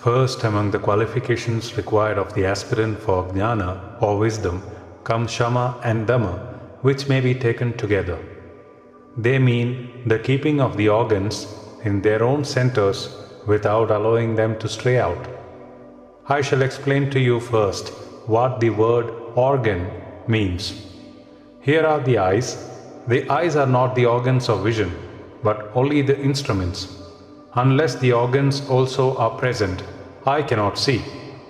First among the qualifications required of the aspirant for jnana or wisdom come Shama and Dhamma, which may be taken together. They mean the keeping of the organs in their own centers without allowing them to stray out. I shall explain to you first what the word organ means. Here are the eyes. The eyes are not the organs of vision, but only the instruments. Unless the organs also are present, I cannot see,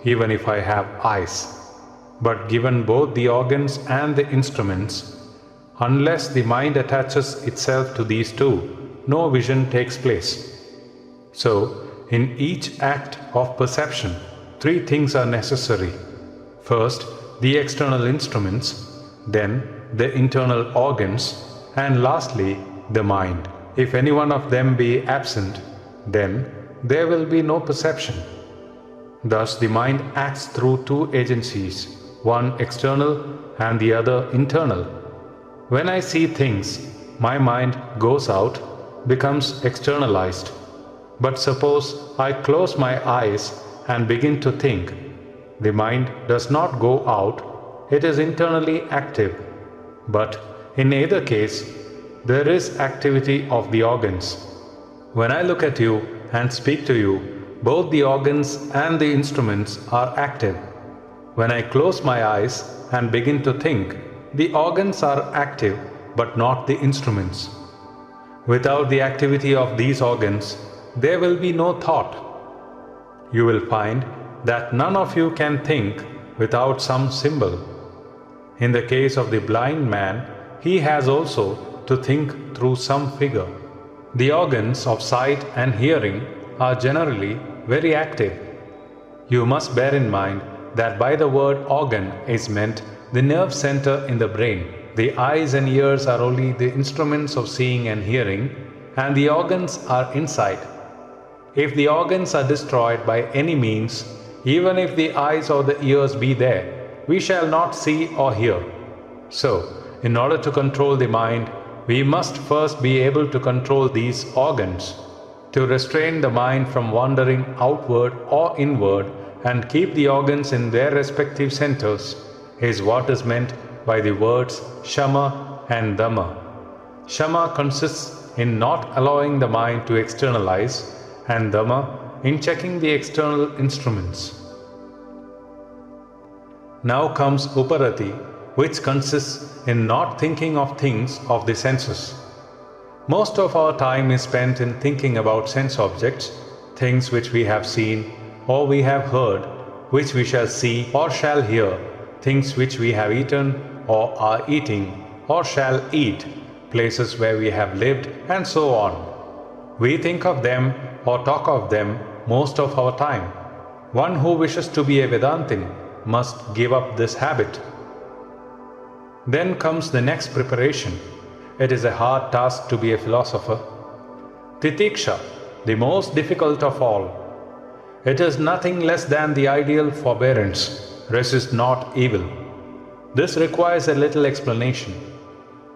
even if I have eyes. But given both the organs and the instruments, unless the mind attaches itself to these two, no vision takes place. So, in each act of perception, three things are necessary. First, the external instruments, then the internal organs, and lastly, the mind. If any one of them be absent, then there will be no perception. Thus, the mind acts through two agencies, one external and the other internal. When I see things, my mind goes out, becomes externalized. But suppose I close my eyes and begin to think. The mind does not go out, it is internally active. But in either case, there is activity of the organs. When I look at you and speak to you, both the organs and the instruments are active. When I close my eyes and begin to think, the organs are active but not the instruments. Without the activity of these organs, there will be no thought. You will find that none of you can think without some symbol. In the case of the blind man, he has also to think through some figure. The organs of sight and hearing are generally very active. You must bear in mind that by the word organ is meant the nerve center in the brain. The eyes and ears are only the instruments of seeing and hearing, and the organs are inside. If the organs are destroyed by any means, even if the eyes or the ears be there, we shall not see or hear. So, in order to control the mind, we must first be able to control these organs. To restrain the mind from wandering outward or inward and keep the organs in their respective centers is what is meant by the words Shama and Dhamma. Shama consists in not allowing the mind to externalize, and Dhamma in checking the external instruments. Now comes Operati, which consists in not thinking of things of the senses. Most of our time is spent in thinking about sense objects, things which we have seen or we have heard, which we shall see or shall hear, things which we have eaten or are eating or shall eat, places where we have lived, and so on. We think of them or talk of them most of our time. One who wishes to be a Vedantin must give up this habit. Then comes the next preparation. It is a hard task to be a philosopher. Titiksha, the most difficult of all. It is nothing less than the ideal forbearance. Resist not evil. This requires a little explanation.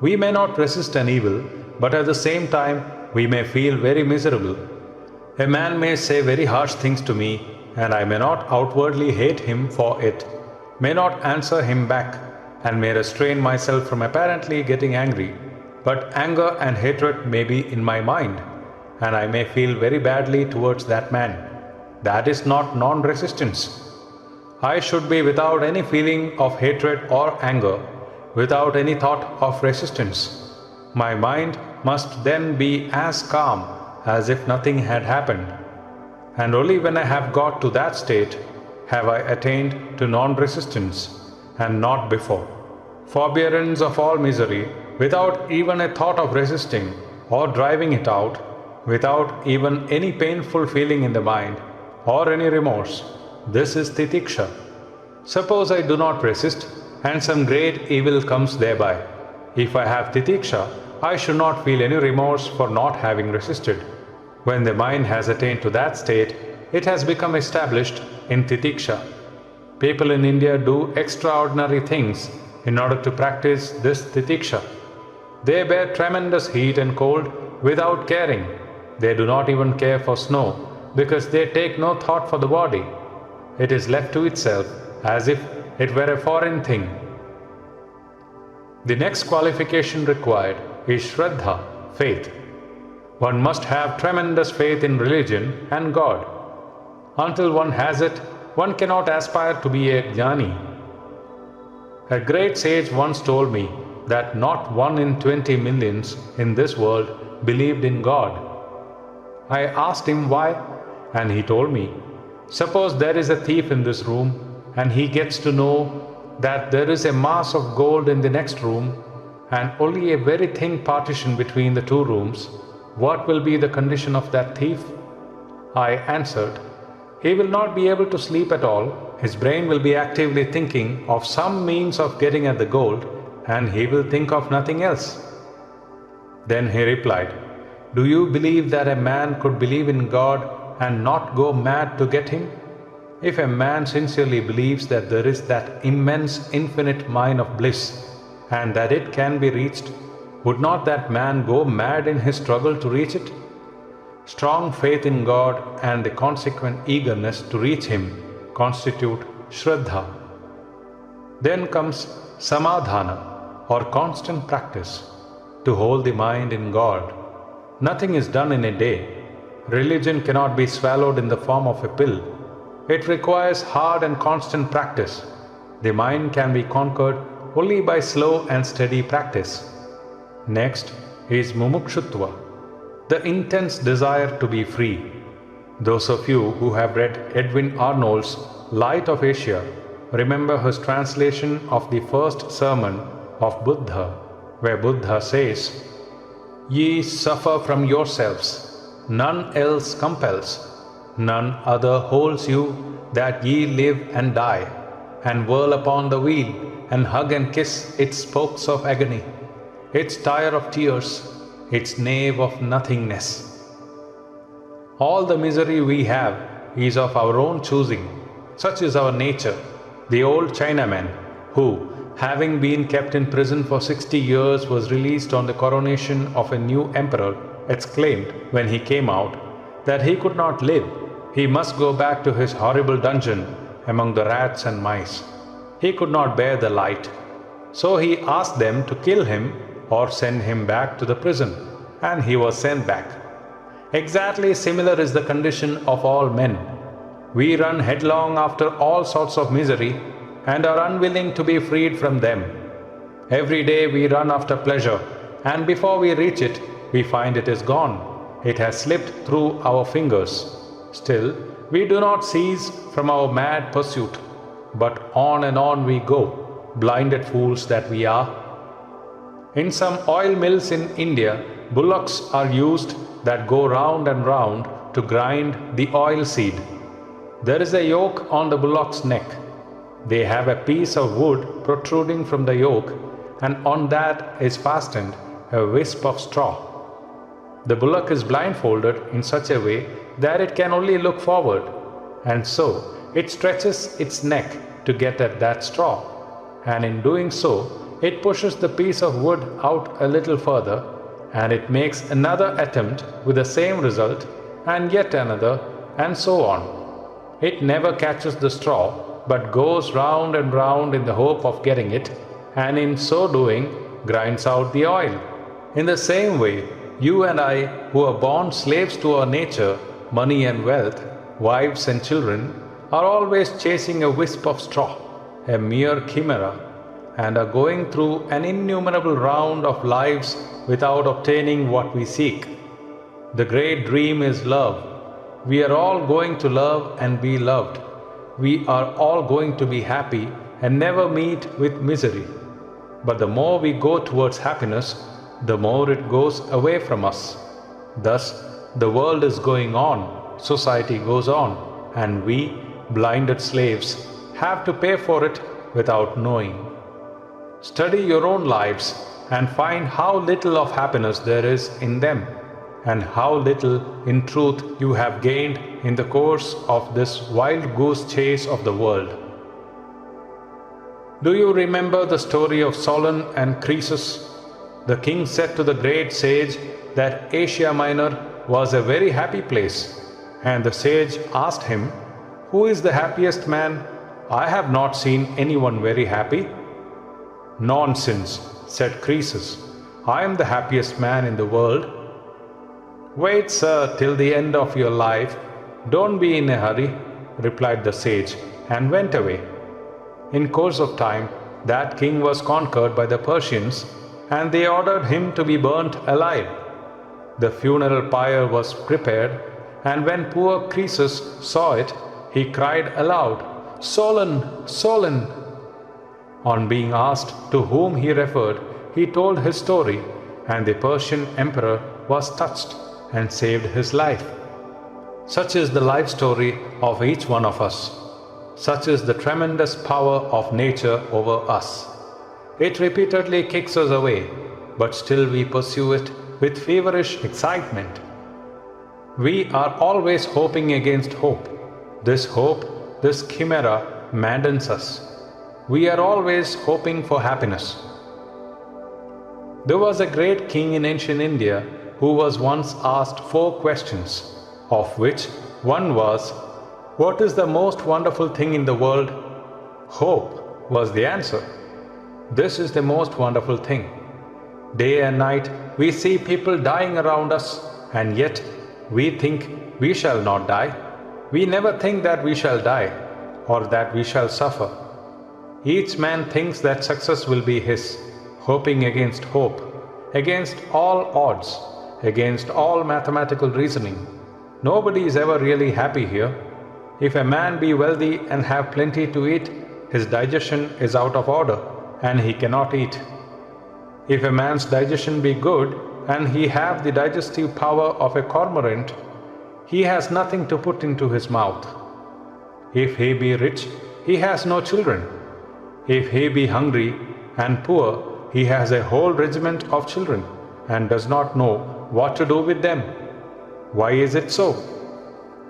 We may not resist an evil, but at the same time we may feel very miserable. A man may say very harsh things to me, and I may not outwardly hate him for it, may not answer him back, and may restrain myself from apparently getting angry. But anger and hatred may be in my mind, and I may feel very badly towards that man. That is not non-resistance. I should be without any feeling of hatred or anger, without any thought of resistance. My mind must then be as calm as if nothing had happened. And only when I have got to that state have I attained to non-resistance, and not before. Forbearance of all misery, without even a thought of resisting or driving it out, without even any painful feeling in the mind or any remorse. This is titiksha. Suppose I do not resist and some great evil comes thereby. If I have titiksha, I should not feel any remorse for not having resisted. When the mind has attained to that state, it has become established in titiksha. People in India do extraordinary things in order to practice this titiksha. They bear tremendous heat and cold without caring. They do not even care for snow, because they take no thought for the body. It is left to itself as if it were a foreign thing. The next qualification required is Shraddha, faith. One must have tremendous faith in religion and God. Until one has it, one cannot aspire to be a Jnani. A great sage once told me that not 1 in 20 millions in this world believed in God. I asked him why, and he told me, suppose there is a thief in this room and he gets to know that there is a mass of gold in the next room and only a very thin partition between the two rooms, what will be the condition of that thief? I answered, he will not be able to sleep at all. His brain will be actively thinking of some means of getting at the gold, and he will think of nothing else. Then he replied, do you believe that a man could believe in God and not go mad to get him? If a man sincerely believes that there is that immense infinite mine of bliss and that it can be reached, would not that man go mad in his struggle to reach it? Strong faith in God and the consequent eagerness to reach Him constitute Shraddha. Then comes Samadhana, or constant practice, to hold the mind in God. Nothing is done in a day. Religion cannot be swallowed in the form of a pill. It requires hard and constant practice. The mind can be conquered only by slow and steady practice. Next is Mumukshutva, the intense desire to be free. Those of you who have read Edwin Arnold's Light of Asia remember his translation of the first sermon of Buddha, where Buddha says, ye suffer from yourselves, none else compels, none other holds you, that ye live and die, and whirl upon the wheel, and hug and kiss its spokes of agony, its tire of tears, its nave of nothingness. All the misery we have is of our own choosing. Such is our nature. The old Chinaman, who, having been kept in prison for 60 years, was released on the coronation of a new emperor, exclaimed, when he came out, that he could not live. He must go back to his horrible dungeon among the rats and mice. He could not bear the light. So he asked them to kill him or send him back to the prison, and he was sent back. Exactly similar is the condition of all men. We run headlong after all sorts of misery and are unwilling to be freed from them. Every day we run after pleasure, and before we reach it, we find it is gone. It has slipped through our fingers. Still, we do not cease from our mad pursuit, but on and on we go, blinded fools that we are. In some oil mills in India, bullocks are used that go round and round to grind the oil seed. There is a yoke on the bullock's neck. They have a piece of wood protruding from the yoke, and on that is fastened a wisp of straw. The bullock is blindfolded in such a way that it can only look forward, and so it stretches its neck to get at that straw, and in doing so, it pushes the piece of wood out a little further, and it makes another attempt with the same result, and yet another, and so on. It never catches the straw, but goes round and round in the hope of getting it, and in so doing grinds out the oil. In the same way, you and I, who are born slaves to our nature, money and wealth, wives and children, are always chasing a wisp of straw, a mere chimera, and are going through an innumerable round of lives without obtaining what we seek. The great dream is love. We are all going to love and be loved. We are all going to be happy and never meet with misery. But the more we go towards happiness, the more it goes away from us. Thus, the world is going on, society goes on, and we, blinded slaves, have to pay for it without knowing. Study your own lives and find how little of happiness there is in them, and how little in truth you have gained in the course of this wild goose chase of the world. Do you remember the story of Solon and Croesus? The king said to the great sage that Asia Minor was a very happy place, And the sage asked him, "Who is the happiest man? I have not seen anyone very happy." "Nonsense," said Croesus. "I am the happiest man in the world." "Wait, sir, till the end of your life. Don't be in a hurry," replied the sage, and went away. In course of time, that king was conquered by the Persians, and they ordered him to be burnt alive. The funeral pyre was prepared, and when poor Croesus saw it, he cried aloud, "Solon, Solon!" On being asked to whom he referred, he told his story, and the Persian emperor was touched and saved his life. Such is the life story of each one of us. Such is the tremendous power of nature over us. It repeatedly kicks us away, but still we pursue it with feverish excitement. We are always hoping against hope. This hope, this chimera, maddens us. We are always hoping for happiness. There was a great king in ancient India who was once asked 4 questions, of which one was, "What is the most wonderful thing in the world?" "Hope," was the answer. This is the most wonderful thing. Day and night we see people dying around us, and yet we think we shall not die. We never think that we shall die, or that we shall suffer. Each man thinks that success will be his, hoping against hope, against all odds, against all mathematical reasoning. Nobody is ever really happy here. If a man be wealthy and have plenty to eat, his digestion is out of order, and he cannot eat. If a man's digestion be good, and he have the digestive power of a cormorant, he has nothing to put into his mouth. If he be rich, he has no children. If he be hungry and poor, he has a whole regiment of children, and does not know what to do with them. Why is it so?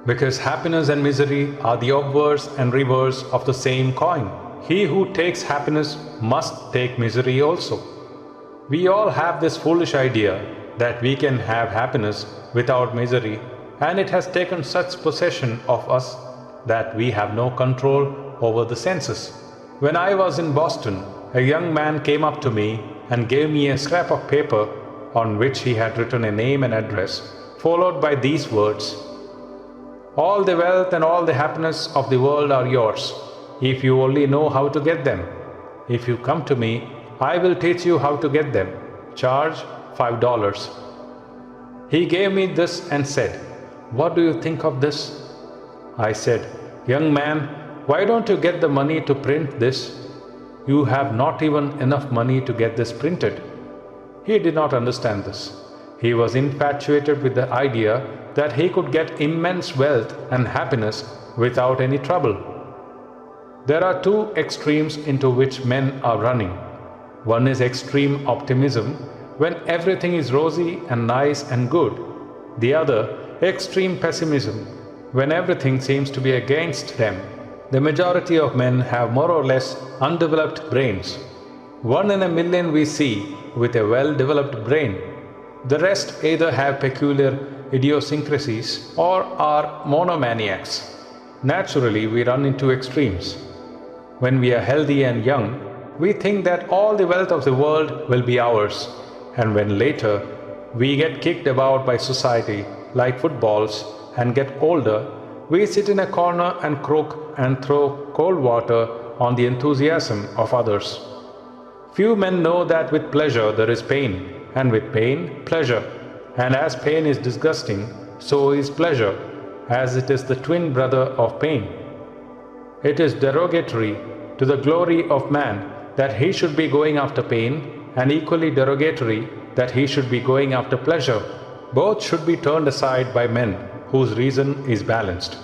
Because happiness and misery are the obverse and reverse of the same coin. He who takes happiness must take misery also. We all have this foolish idea that we can have happiness without misery, and it has taken such possession of us that we have no control over the senses. When I was in Boston, a young man came up to me and gave me a scrap of paper on which he had written a name and address, followed by these words, "All the wealth and all the happiness of the world are yours, if you only know how to get them. If you come to me, I will teach you how to get them. Charge $5. He gave me this and said, "What do you think of this?" I said, "Young man, why don't you get the money to print this? You have not even enough money to get this printed." He did not understand this. He was infatuated with the idea that he could get immense wealth and happiness without any trouble. There are 2 extremes into which men are running. One is extreme optimism, when everything is rosy and nice and good. The other, extreme pessimism, when everything seems to be against them. The majority of men have more or less undeveloped brains. 1 in a million we see with a well-developed brain. The rest either have peculiar idiosyncrasies or are monomaniacs. Naturally, we run into extremes. When we are healthy and young, we think that all the wealth of the world will be ours, and when later we get kicked about by society like footballs and get older, we sit in a corner and croak and throw cold water on the enthusiasm of others. Few men know that with pleasure there is pain, and with pain, pleasure. And as pain is disgusting, so is pleasure, as it is the twin brother of pain. It is derogatory to the glory of man that he should be going after pain, and equally derogatory that he should be going after pleasure. Both should be turned aside by men whose reason is balanced.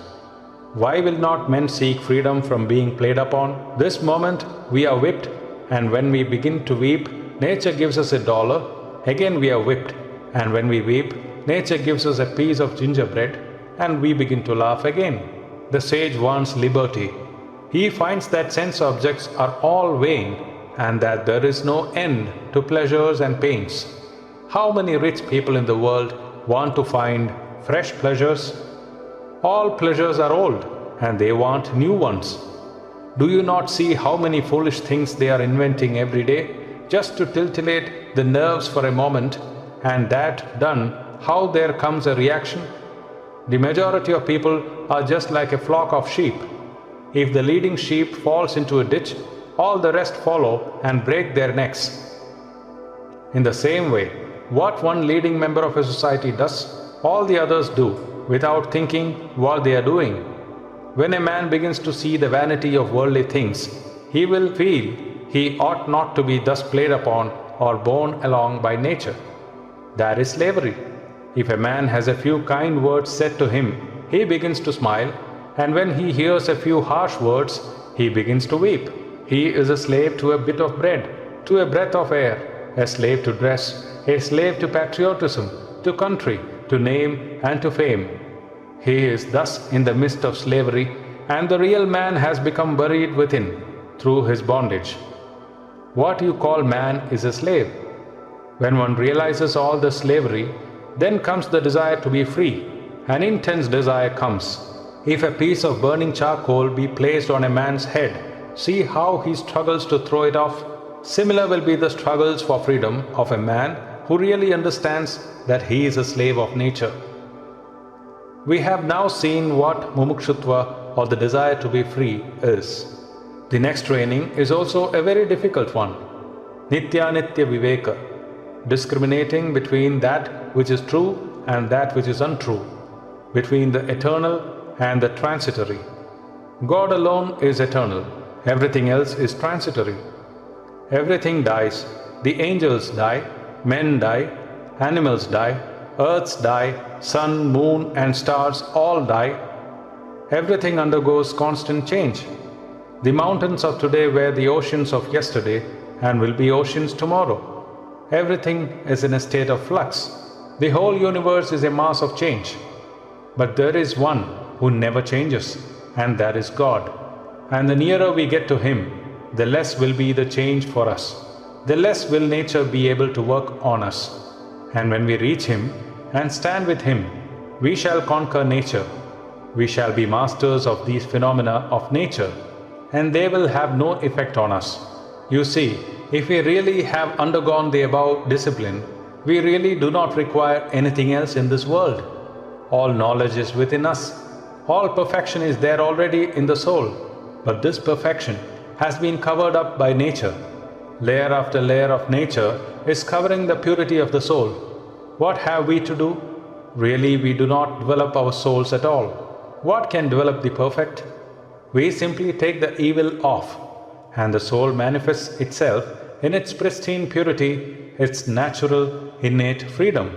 Why will not men seek freedom from being played upon? This moment we are whipped, and when we begin to weep, nature gives us $1. Again we are whipped, and when we weep, nature gives us a piece of gingerbread, and we begin to laugh again. The sage wants liberty. He finds that sense objects are all vain, and that there is no end to pleasures and pains. How many rich people in the world want to find fresh pleasures? All pleasures are old, and they want new ones. Do you not see how many foolish things they are inventing every day, just to titillate the nerves for a moment, and that done, how there comes a reaction? The majority of people are just like a flock of sheep. If the leading sheep falls into a ditch, all the rest follow and break their necks. In the same way, what one leading member of a society does, all the others do, without thinking what they are doing. When a man begins to see the vanity of worldly things, he will feel he ought not to be thus played upon or borne along by nature. That is slavery. If a man has a few kind words said to him, he begins to smile, and when he hears a few harsh words, he begins to weep. He is a slave to a bit of bread, to a breath of air, a slave to dress, a slave to patriotism, to country, to name and to fame. He is thus in the midst of slavery, and the real man has become buried within through his bondage. What you call man is a slave. When one realizes all the slavery, then comes the desire to be free. An intense desire comes. If a piece of burning charcoal be placed on a man's head, see how he struggles to throw it off. Similar will be the struggles for freedom of a man who really understands that he is a slave of nature. We have now seen what mumukshutva, or the desire to be free, is. The next training is also a very difficult one. Nitya Viveka, discriminating between that which is true and that which is untrue, between the eternal and the transitory. God alone is eternal, everything else is transitory. Everything dies, the angels die, men die, animals die, earths die, sun, moon and stars all die. Everything undergoes constant change. The mountains of today were the oceans of yesterday and will be oceans tomorrow. Everything is in a state of flux. The whole universe is a mass of change. But there is one who never changes, and that is God. And the nearer we get to Him, the less will be the change for us. The less will nature be able to work on us. And when we reach Him and stand with Him, we shall conquer nature. We shall be masters of these phenomena of nature, and they will have no effect on us. You see, if we really have undergone the above discipline, we really do not require anything else in this world. All knowledge is within us. All perfection is there already in the soul. But this perfection has been covered up by nature. Layer after layer of nature is covering the purity of the soul. What have we to do? Really, we do not develop our souls at all. What can develop the perfect? We simply take the evil off, and the soul manifests itself in its pristine purity, its natural, innate freedom.